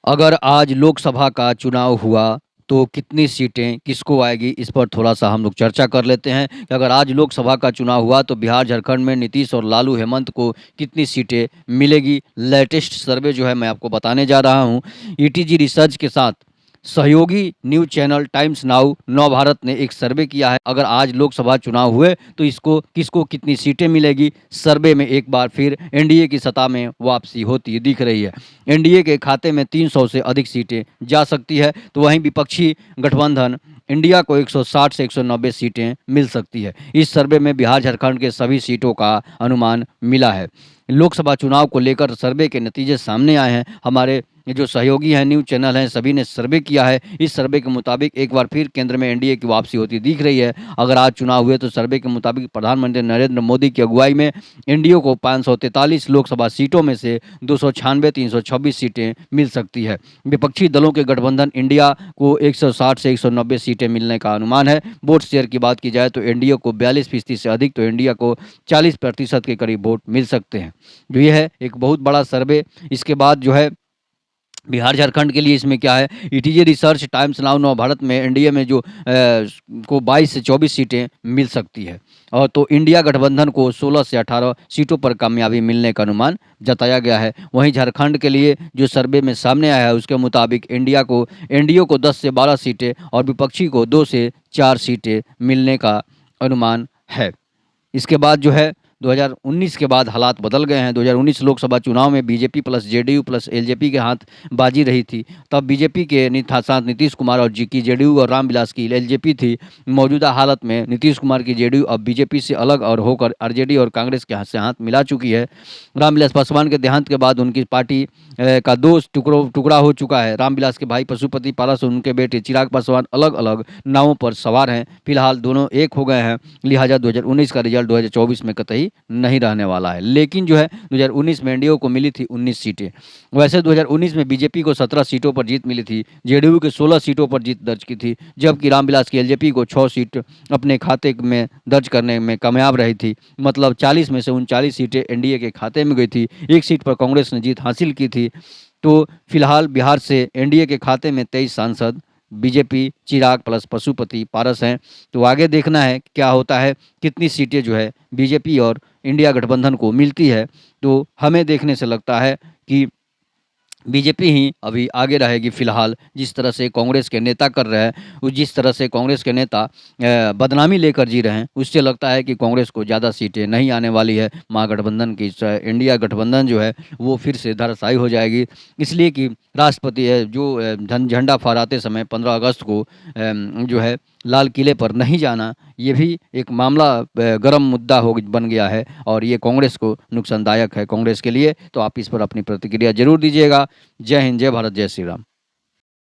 अगर आज लोकसभा का चुनाव हुआ तो कितनी सीटें किसको आएगी, इस पर थोड़ा सा हम लोग चर्चा कर लेते हैं कि अगर आज लोकसभा का चुनाव हुआ तो बिहार झारखंड में नीतीश और लालू हेमंत को कितनी सीटें मिलेगी। लेटेस्ट सर्वे जो है मैं आपको बताने जा रहा हूं। ईटीजी रिसर्च के साथ सहयोगी न्यूज चैनल टाइम्स नाउ नव भारत ने एक सर्वे किया है। अगर आज लोकसभा चुनाव हुए तो इसको किसको कितनी सीटें मिलेगी। सर्वे में एक बार फिर एनडीए की सत्ता में वापसी होती दिख रही है। एनडीए के खाते में 300 से अधिक सीटें जा सकती है, तो वहीं विपक्षी गठबंधन इंडिया को 160 से 190 सीटें मिल सकती है। इस सर्वे में बिहार झारखंड के सभी सीटों का अनुमान मिला है। लोकसभा चुनाव को लेकर सर्वे के नतीजे सामने आए हैं। हमारे जो सहयोगी हैं, न्यूज़ चैनल हैं, सभी ने सर्वे किया है। इस सर्वे के मुताबिक एक बार फिर केंद्र में एनडीए की वापसी होती दिख रही है। अगर आज चुनाव हुए तो सर्वे के मुताबिक प्रधानमंत्री नरेंद्र मोदी की अगुवाई में एनडीए को 543 लोकसभा सीटों में से 296 326 सीटें मिल सकती है। विपक्षी दलों के गठबंधन इंडिया को 160 से 190 सीटें मिलने का अनुमान है। वोट शेयर की बात की जाए तो एनडीए को 42% से अधिक, तो इंडिया को 40% के करीब वोट मिल सकते हैं। जो ये है एक बहुत बड़ा सर्वे। इसके बाद जो है बिहार झारखंड के लिए इसमें क्या है, ईटीजे रिसर्च टाइम्स नाउ नव भारत में एनडीए में जो को 22 से 24 सीटें मिल सकती है, और तो इंडिया गठबंधन को 16 से 18 सीटों पर कामयाबी मिलने का अनुमान जताया गया है। वहीं झारखंड के लिए जो सर्वे में सामने आया है उसके मुताबिक एनडीए को 10 से 12 सीटें और विपक्षी को 2 से 4 सीटें मिलने का अनुमान है। इसके बाद जो है 2019 के बाद हालात बदल गए हैं। 2019 लोकसभा चुनाव में BJP plus JDU plus LJP के हाथ बाजी रही थी। तब बीजेपी के साथ नीतीश कुमार और जी की जेडीयू और रामविलास की एलजेपी थी। मौजूदा हालत में नीतीश कुमार की जेडीयू अब बीजेपी से अलग और होकर आरजेडी और कांग्रेस के हाथ से हाथ मिला चुकी है। रामविलास पासवान के देहांत के बाद उनकी पार्टी का दो टुकड़ा हो चुका है। रामविलास के भाई पशुपति पारस और उनके बेटे चिराग पासवान अलग अलग नावों पर सवार हैं। फिलहाल दोनों एक हो गए हैं, लिहाजा 2019 का रिजल्ट 2024 में कतई नहीं रहने वाला है। लेकिन जो है 2019 में एनडीए को मिली थी 19 सीटें। वैसे 2019 में बीजेपी को 17 सीटों पर जीत मिली थी, जेडीयू के 16 सीटों पर जीत दर्ज की थी, जबकि रामविलास की एलजेपी को 6 सीट अपने खाते में दर्ज करने में कामयाब रही थी। मतलब 40 में से 39 सीटें एनडीए के खाते में गई थी। एक सीट पर कांग्रेस ने जीत हासिल की थी। तो फिलहाल बिहार से एनडीए के खाते में 23 सांसद बीजेपी चिराग प्लस पशुपति पारस हैं। तो आगे देखना है क्या होता है, कितनी सीटें जो है बीजेपी और इंडिया गठबंधन को मिलती है। तो हमें देखने से लगता है कि बीजेपी ही अभी आगे रहेगी। फिलहाल जिस तरह से कांग्रेस के नेता कर रहे हैं, जिस तरह से कांग्रेस के नेता बदनामी लेकर जी रहे हैं, उससे लगता है कि कांग्रेस को ज़्यादा सीटें नहीं आने वाली है। महागठबंधन की इंडिया गठबंधन जो है वो फिर से धराशायी हो जाएगी। इसलिए कि राष्ट्रपति जो झंडा फहराते समय 15 अगस्त को जो है लाल किले पर नहीं जाना, ये भी एक मामला गर्म मुद्दा हो बन गया है और ये कांग्रेस को नुकसानदायक है कांग्रेस के लिए। तो आप इस पर अपनी प्रतिक्रिया जरूर दीजिएगा। जय हिंद, जय भारत, जय श्री राम।